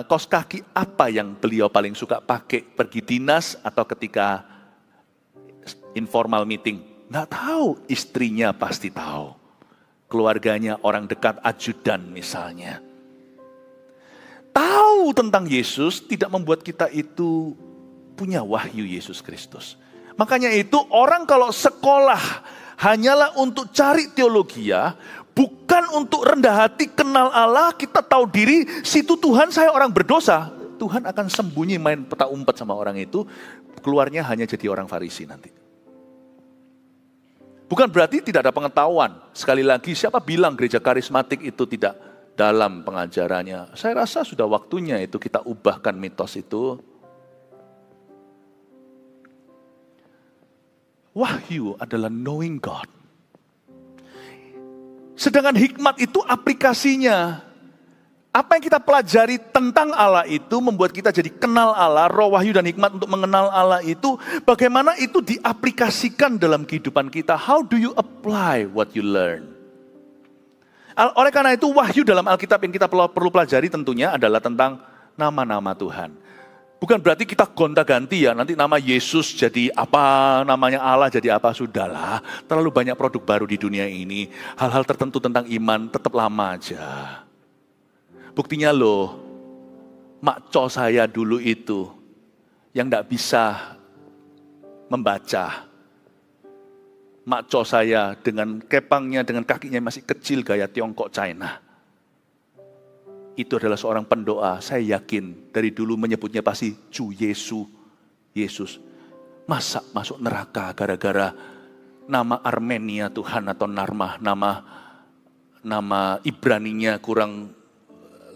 kaos kaki apa yang beliau paling suka pakai pergi dinas atau ketika informal meeting? Nggak tahu, istrinya pasti tahu. Keluarganya, orang dekat, ajudan misalnya. Tahu tentang Yesus tidak membuat kita itu punya wahyu Yesus Kristus. Makanya itu orang kalau sekolah hanyalah untuk cari teologi, bukan untuk rendah hati kenal Allah, kita tahu diri, situ Tuhan saya orang berdosa. Tuhan akan sembunyi main peta umpet sama orang itu, keluarnya hanya jadi orang Farisi nanti. Bukan berarti tidak ada pengetahuan. Sekali lagi, siapa bilang gereja karismatik itu tidak dalam pengajarannya? Saya rasa sudah waktunya itu kita ubahkan mitos itu. Wahyu adalah knowing God. Sedangkan hikmat itu aplikasinya. Apa yang kita pelajari tentang Allah itu membuat kita jadi kenal Allah. Roh wahyu dan hikmat untuk mengenal Allah itu, bagaimana itu diaplikasikan dalam kehidupan kita. How do you apply what you learn? Oleh karena itu wahyu dalam Alkitab yang kita perlu pelajari tentunya adalah tentang nama-nama Tuhan. Bukan berarti kita gonta-ganti ya, nanti nama Yesus jadi apa, namanya Allah jadi apa, sudahlah. Terlalu banyak produk baru di dunia ini. Hal-hal tertentu tentang iman tetap lama aja. Buktinya loh, makco saya dulu itu yang tidak bisa membaca. Makco saya dengan kepangnya, dengan kakinya masih kecil gaya Tiongkok China. Itu adalah seorang pendoa, saya yakin dari dulu menyebutnya pasti Ju Yesu, Yesus. Masa masuk neraka gara-gara nama Armenia Tuhan atau nama Ibraninya kurang,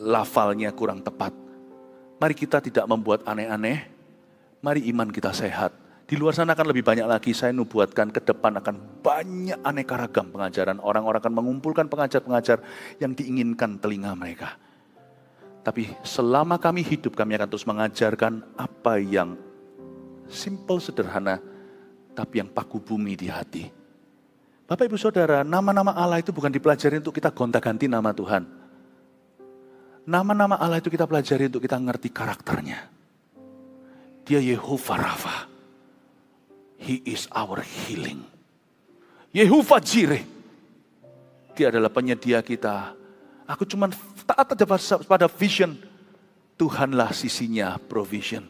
lafalnya kurang tepat. Mari kita tidak membuat aneh-aneh, mari iman kita sehat. Di luar sana akan lebih banyak lagi, saya nubuatkan ke depan akan banyak aneka ragam pengajaran. Orang-orang akan mengumpulkan pengajar-pengajar yang diinginkan telinga mereka. Tapi selama kami hidup, kami akan terus mengajarkan apa yang simple, sederhana, tapi yang paku bumi di hati. Bapak Ibu Saudara, nama-nama Allah itu bukan dipelajari untuk kita gonta-ganti nama Tuhan. Nama-nama Allah itu kita pelajari untuk kita ngerti karakternya. Dia Yehovah Rafa. He is our healing. Yehovah Jireh. Dia adalah penyedia kita. Aku cuma taat aja pada vision. Tuhanlah sisinya provision.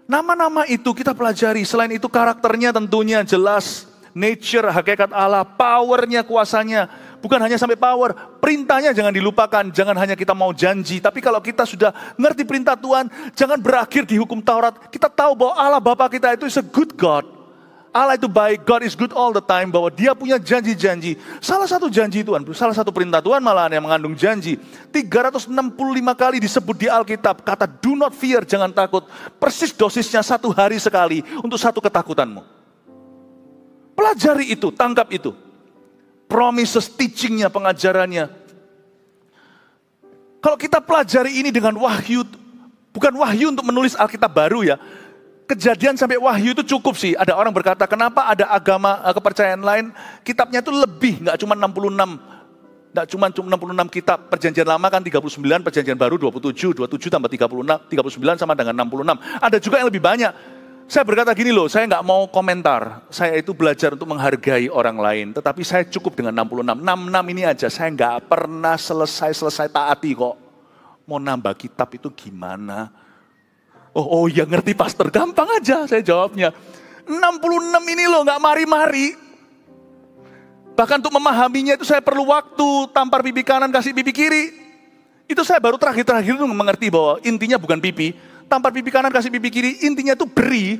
Nama-nama itu kita pelajari. Selain itu karakternya tentunya jelas. Nature, hakikat Allah, powernya, kuasanya. Bukan hanya sampai power, perintahnya jangan dilupakan. Jangan hanya kita mau janji. Tapi kalau kita sudah ngerti perintah Tuhan, jangan berakhir di hukum Taurat. Kita tahu bahwa Allah Bapa kita itu is a good God. Allah itu baik, God is good all the time. Bahwa dia punya janji-janji. Salah satu janji Tuhan, salah satu perintah Tuhan malahan yang mengandung janji. 365 kali disebut di Alkitab. Kata do not fear, jangan takut. Persis dosisnya 1 hari sekali untuk satu ketakutanmu. Pelajari itu, tangkap itu. Promises, teachingnya, pengajarannya. Kalau kita pelajari ini dengan wahyu, bukan wahyu untuk menulis Alkitab baru ya. Kejadian sampai wahyu itu cukup sih. Ada orang berkata, kenapa ada agama, kepercayaan lain, kitabnya itu lebih, nggak cuma 66. Nggak cuma 66 kitab, perjanjian lama kan 39, perjanjian baru 27 tambah 36, 39 sama dengan 66. Ada juga yang lebih banyak. Saya berkata gini loh, saya nggak mau komentar. Saya itu belajar untuk menghargai orang lain. Tetapi saya cukup dengan 66. 66 ini aja, saya nggak pernah selesai taati kok. Mau nambah kitab itu gimana? Oh ya ngerti pastor, gampang aja saya jawabnya. 66 ini loh nggak mari-mari. Bahkan untuk memahaminya itu saya perlu waktu. Tampar pipi kanan, kasih pipi kiri. Itu saya baru terakhir-terakhir itu mengerti bahwa intinya bukan pipi. Tampar pipi kanan, kasih pipi kiri, intinya itu beri.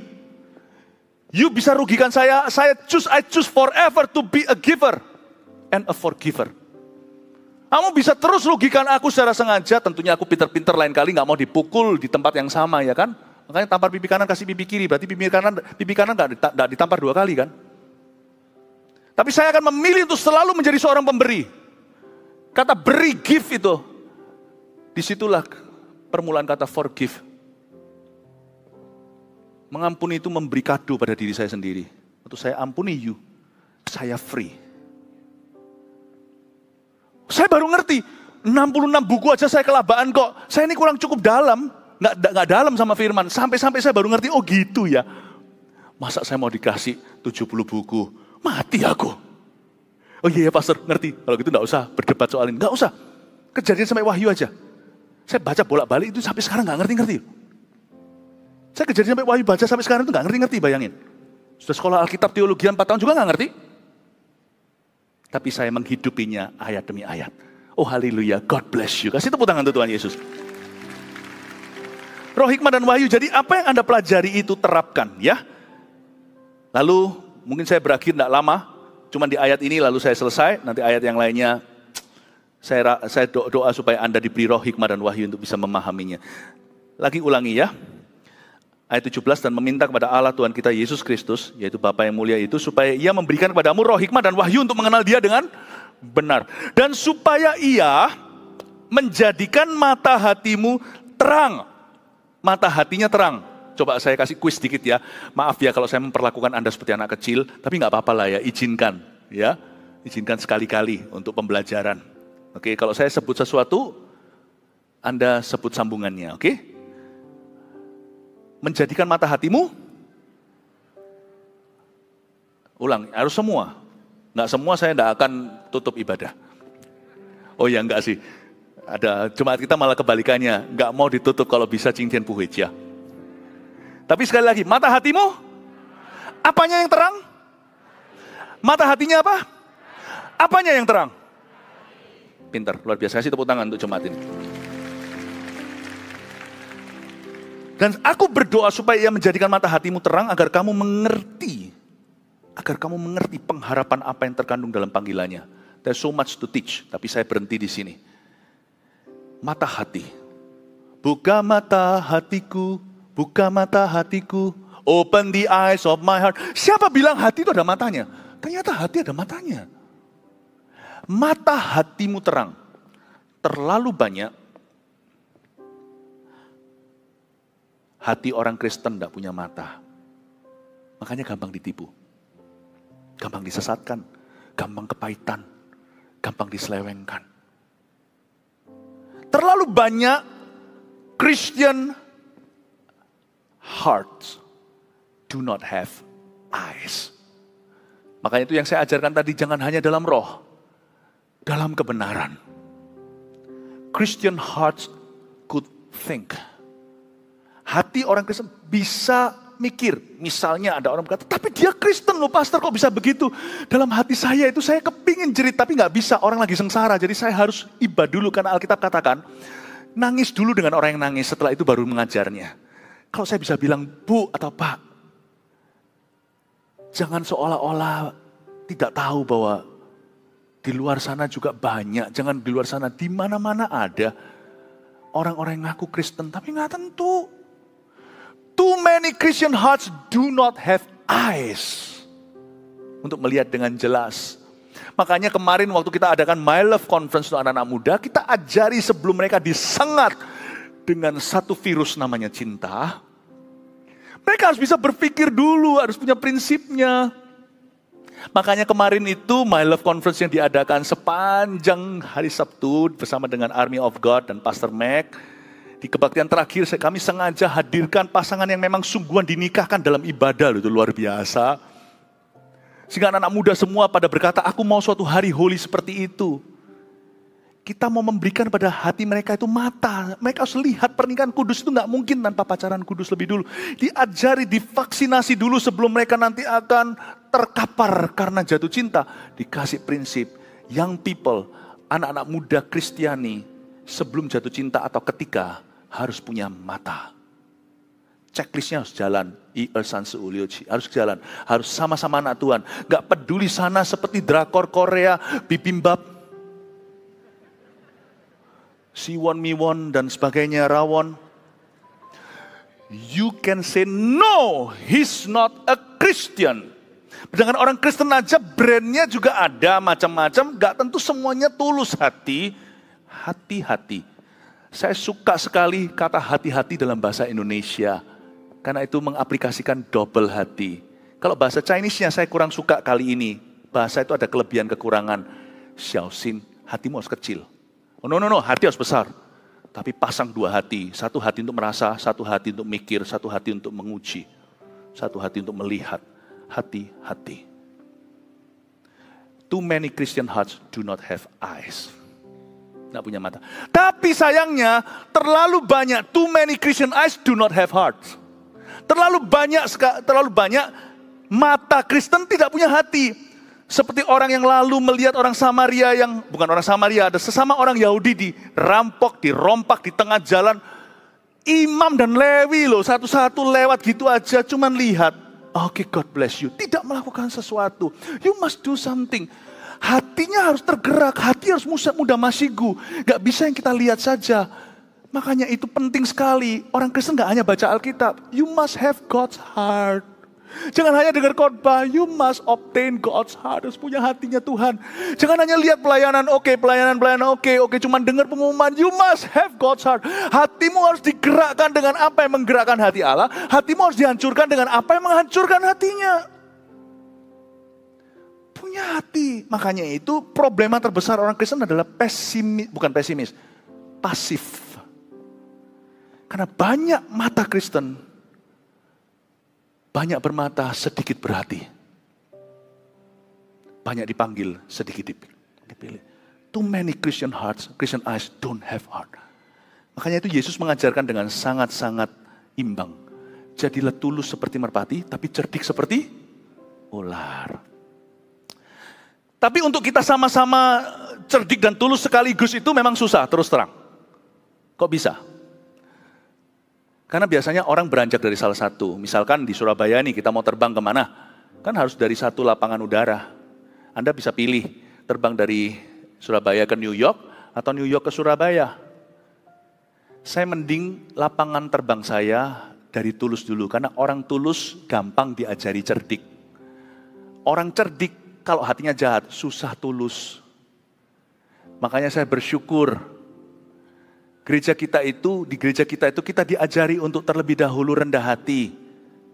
You bisa rugikan I choose forever to be a giver and a forgiver. Kamu bisa terus rugikan aku secara sengaja, tentunya aku pinter-pinter lain kali gak mau dipukul di tempat yang sama ya kan. Makanya tampar pipi kanan, kasih pipi kiri, berarti pipi kanan gak ditampar 2 kali kan. Tapi saya akan memilih untuk selalu menjadi seorang pemberi. Kata beri, give itu. Disitulah permulaan kata forgive. Mengampuni itu memberi kado pada diri saya sendiri. Untuk saya ampuni you, saya free. Saya baru ngerti, 66 buku aja saya kelabaan kok. Saya ini kurang cukup dalam, nggak dalam sama firman. Sampai-sampai saya baru ngerti, oh gitu ya. Masa saya mau dikasih 70 buku, mati aku. Oh iya pastor, ngerti. Kalau gitu nggak usah berdebat soal ini, nggak usah. Kejadian sampai wahyu aja. Saya baca bolak-balik itu sampai sekarang nggak ngerti-ngerti. Saya Kejadian sampai Wahyu baca sampai sekarang itu nggak ngerti-ngerti, bayangin. Sudah sekolah Alkitab teologi 4 tahun juga nggak ngerti. Tapi saya menghidupinya ayat demi ayat. Oh haleluya, God bless you. Kasih tepuk tangan untuk Tuhan Yesus. Roh hikmat dan wahyu, jadi apa yang Anda pelajari itu terapkan ya. Lalu mungkin saya berakhir tidak lama, cuma di ayat ini lalu saya selesai. Nanti ayat yang lainnya saya doa supaya Anda diberi roh hikmat dan wahyu untuk bisa memahaminya. Lagi ulangi ya. Ayat 17, dan meminta kepada Allah Tuhan kita Yesus Kristus, yaitu Bapa yang mulia itu, supaya Ia memberikan kepadamu roh hikmat dan wahyu untuk mengenal Dia dengan benar. Dan supaya Ia menjadikan mata hatimu terang. Mata hatinya terang. Coba saya kasih kuis sedikit ya. Maaf ya kalau saya memperlakukan Anda seperti anak kecil, tapi nggak apa-apa lah ya, izinkan. Ya, izinkan sekali-kali untuk pembelajaran. Oke, kalau saya sebut sesuatu, Anda sebut sambungannya, oke? Menjadikan mata hatimu, ulang, harus semua. Nggak semua saya tidak akan tutup ibadah. Oh ya enggak sih, ada jemaat kita malah kebalikannya, nggak mau ditutup kalau bisa cincin puhij ya. Tapi sekali lagi, mata hatimu, apanya yang terang? Mata hatinya apa? Apanya yang terang? Pintar, luar biasa, kasih tepuk tangan untuk jemaat ini. Dan aku berdoa supaya Ia menjadikan mata hatimu terang agar kamu mengerti. Agar kamu mengerti pengharapan apa yang terkandung dalam panggilannya. There's so much to teach, tapi saya berhenti di sini. Mata hati. Buka mata hatiku, buka mata hatiku. Open the eyes of my heart. Siapa bilang hati itu ada matanya? Ternyata hati ada matanya. Mata hatimu terang. Terlalu banyak hati orang Kristen tidak punya mata. Makanya gampang ditipu. Gampang disesatkan. Gampang kepahitan. Gampang diselewengkan. Terlalu banyak Christian hearts do not have eyes. Makanya itu yang saya ajarkan tadi, jangan hanya dalam roh. Dalam kebenaran. Christian hearts could think. Hati orang Kristen bisa mikir. Misalnya ada orang berkata, tapi dia Kristen loh pastor, kok bisa begitu? Dalam hati saya itu saya kepingin jerit, tapi gak bisa, orang lagi sengsara. Jadi saya harus iba dulu, karena Alkitab katakan, nangis dulu dengan orang yang nangis, setelah itu baru mengajarnya. Kalau saya bisa bilang, Bu atau Pak, jangan seolah-olah tidak tahu bahwa di luar sana juga banyak, jangan di luar sana, di mana-mana ada orang-orang yang ngaku Kristen, tapi gak tentu. Too many Christian hearts do not have eyes untuk melihat dengan jelas. Makanya kemarin waktu kita adakan My Love Conference untuk anak-anak muda, kita ajari sebelum mereka disengat dengan satu virus namanya cinta. Mereka harus bisa berpikir dulu, harus punya prinsipnya. Makanya kemarin itu My Love Conference yang diadakan sepanjang hari Sabtu bersama dengan Army of God dan Pastor Mac. Di kebaktian terakhir kami sengaja hadirkan pasangan yang memang sungguhan dinikahkan dalam ibadah, itu luar biasa. Sehingga anak-anak muda semua pada berkata, aku mau suatu hari holy seperti itu. Kita mau memberikan pada hati mereka itu mata. Mereka harus lihat pernikahan kudus itu gak mungkin tanpa pacaran kudus lebih dulu. Diajari, divaksinasi dulu sebelum mereka nanti akan terkapar karena jatuh cinta. Dikasih prinsip, young people, anak-anak muda Kristiani, sebelum jatuh cinta atau ketika harus punya mata. Checklistnya harus jalan. Harus jalan. Harus sama-sama anak Tuhan. Gak peduli sana seperti drakor Korea, bibimbap, Siwon Miwon dan sebagainya, Rawon. You can say no, he's not a Christian. Dengan orang Kristen aja brandnya juga ada macam-macam. Gak tentu semuanya tulus hati. Hati-hati. Saya suka sekali kata hati-hati dalam bahasa Indonesia. Karena itu mengaplikasikan double hati. Kalau bahasa Chinese-nya saya kurang suka kali ini. Bahasa itu ada kelebihan kekurangan. Xiaoxin, hatimu harus kecil. Oh, no, hati harus besar. Tapi pasang dua hati. Satu hati untuk merasa, satu hati untuk mikir, satu hati untuk menguji. Satu hati untuk melihat. Hati-hati. Too many Christian hearts do not have eyes. Tidak punya mata. Tapi sayangnya terlalu banyak, too many Christian eyes do not have hearts. Terlalu banyak mata Kristen tidak punya hati. Seperti orang yang lalu melihat orang Samaria bukan orang Samaria, ada sesama orang Yahudi dirompak di tengah jalan. Imam dan Lewi loh, satu-satu lewat gitu aja, cuman lihat. Oke, God bless you. Tidak melakukan sesuatu. You must do something. Hatinya harus tergerak, hati harus mudah masigu. Gak bisa yang kita lihat saja. Makanya itu penting sekali. Orang Kristen gak hanya baca Alkitab. You must have God's heart. Jangan hanya dengar khotbah, you must obtain God's heart. Harus punya hatinya Tuhan. Jangan hanya lihat pelayanan oke, cuman dengar pengumuman. You must have God's heart. Hatimu harus digerakkan dengan apa yang menggerakkan hati Allah. Hatimu harus dihancurkan dengan apa yang menghancurkan hatinya. Punya hati. Makanya itu problema terbesar orang Kristen adalah pasif. Karena banyak mata Kristen, banyak bermata, sedikit berhati. Banyak dipanggil, sedikit dipilih. Too many Christian eyes don't have heart. Makanya itu Yesus mengajarkan dengan sangat-sangat imbang. Jadilah tulus seperti merpati, tapi cerdik seperti ular. Tapi untuk kita sama-sama cerdik dan tulus sekaligus itu memang susah, terus terang. Kok bisa? Karena biasanya orang beranjak dari salah satu. Misalkan di Surabaya nih, kita mau terbang kemana? Kan harus dari satu lapangan udara. Anda bisa pilih terbang dari Surabaya ke New York atau New York ke Surabaya. Saya mending lapangan terbang saya dari Tulus dulu. Karena orang Tulus gampang diajari cerdik. Orang cerdik kalau hatinya jahat, susah tulus. Makanya saya bersyukur. Di gereja kita itu kita diajari untuk terlebih dahulu rendah hati,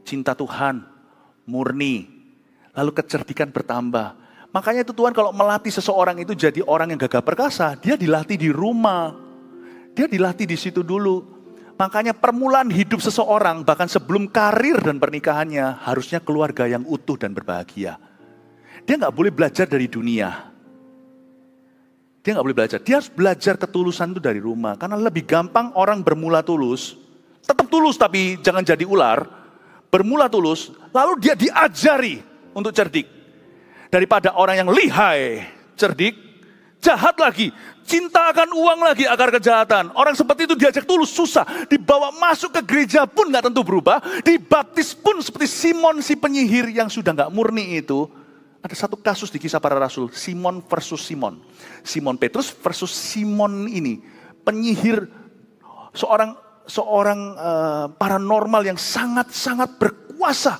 cinta Tuhan, murni, lalu kecerdikan bertambah. Makanya itu Tuhan kalau melatih seseorang itu jadi orang yang gagah perkasa, dia dilatih di rumah, dia dilatih di situ dulu. Makanya permulaan hidup seseorang, bahkan sebelum karir dan pernikahannya, harusnya keluarga yang utuh dan berbahagia. Dia nggak boleh belajar dari dunia. Dia nggak boleh belajar. Dia harus belajar ketulusan itu dari rumah. Karena lebih gampang orang bermula tulus. Tetap tulus tapi jangan jadi ular. Bermula tulus, lalu dia diajari untuk cerdik. Daripada orang yang lihai, cerdik, jahat lagi. Cinta akan uang lagi, akar kejahatan. Orang seperti itu diajak tulus, susah. Dibawa masuk ke gereja pun nggak tentu berubah. Dibaptis pun seperti Simon si penyihir yang sudah nggak murni itu. Ada satu kasus di Kisah Para Rasul, Simon versus Simon. Simon Petrus versus Simon ini, penyihir, seorang paranormal yang sangat-sangat berkuasa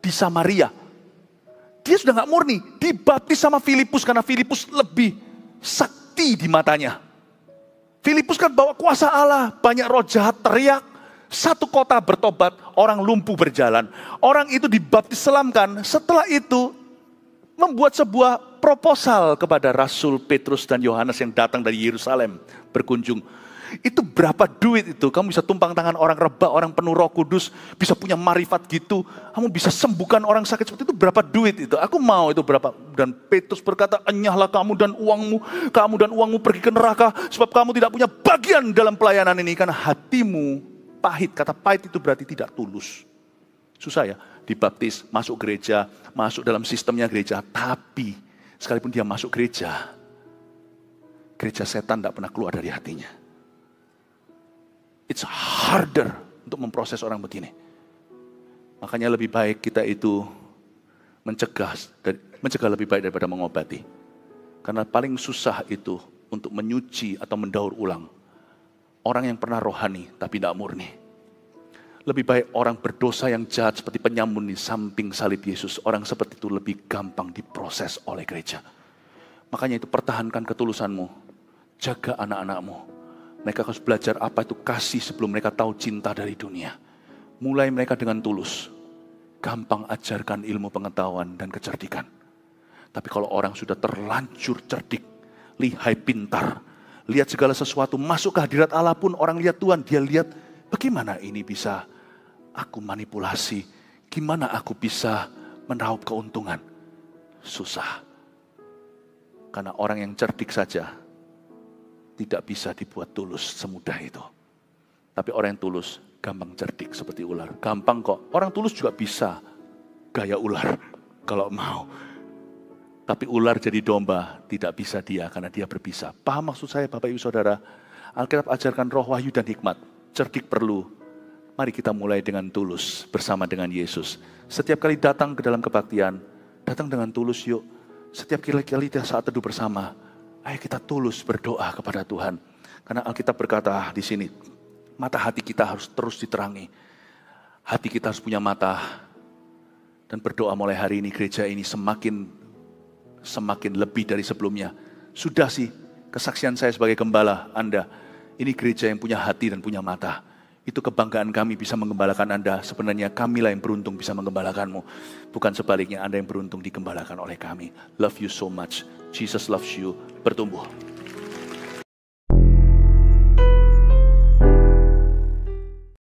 di Samaria. Dia sudah nggak murni, dibaptis sama Filipus karena Filipus lebih sakti di matanya. Filipus kan bawa kuasa Allah, banyak roh jahat teriak, satu kota bertobat, orang lumpuh berjalan. Orang itu dibaptis selamkan, setelah itu membuat sebuah proposal kepada Rasul Petrus dan Yohanes yang datang dari Yerusalem berkunjung. Itu berapa duit itu? Kamu bisa tumpang tangan orang rebah, orang penuh Roh Kudus, bisa punya marifat gitu. Kamu bisa sembuhkan orang sakit seperti itu, berapa duit itu? Aku mau itu berapa? Dan Petrus berkata, enyahlah kamu dan uangmu pergi ke neraka, sebab kamu tidak punya bagian dalam pelayanan ini. Karena hatimu pahit, kata pahit itu berarti tidak tulus. Susah ya, dibaptis, masuk gereja, masuk dalam sistemnya gereja. Tapi sekalipun dia masuk gereja setan tidak pernah keluar dari hatinya. It's harder untuk memproses orang begini. Makanya lebih baik kita itu mencegah lebih baik daripada mengobati. Karena paling susah itu untuk menyuci atau mendaur ulang orang yang pernah rohani tapi tidak murni. Lebih baik orang berdosa yang jahat seperti penyamun di samping salib Yesus. Orang seperti itu lebih gampang diproses oleh gereja. Makanya itu pertahankan ketulusanmu. Jaga anak-anakmu. Mereka harus belajar apa itu kasih sebelum mereka tahu cinta dari dunia. Mulai mereka dengan tulus. Gampang ajarkan ilmu pengetahuan dan kecerdikan. Tapi kalau orang sudah terlanjur cerdik, lihai pintar, lihat segala sesuatu, masuk ke hadirat Allah pun orang lihat Tuhan, dia lihat bagaimana ini bisa aku manipulasi, gimana aku bisa meraup keuntungan. Susah. Karena orang yang cerdik saja tidak bisa dibuat tulus semudah itu. Tapi orang yang tulus gampang cerdik seperti ular. Gampang kok. Orang tulus juga bisa gaya ular kalau mau. Tapi ular jadi domba tidak bisa dia karena dia berbisa. Paham maksud saya Bapak Ibu Saudara? Alkitab ajarkan roh wahyu dan hikmat. Cerdik perlu. Mari kita mulai dengan tulus bersama dengan Yesus. Setiap kali datang ke dalam kebaktian, datang dengan tulus yuk. Setiap kali saat teduh bersama, ayo kita tulus berdoa kepada Tuhan. Karena Alkitab berkata di sini, mata hati kita harus terus diterangi. Hati kita harus punya mata. Dan berdoa mulai hari ini gereja ini semakin lebih dari sebelumnya. Sudah sih kesaksian saya sebagai gembala Anda. Ini gereja yang punya hati dan punya mata. Itu kebanggaan kami bisa menggembalakan Anda. Sebenarnya kamilah yang beruntung bisa menggembalakanmu. Bukan sebaliknya Anda yang beruntung digembalakan oleh kami. Love you so much. Jesus loves you. Bertumbuh.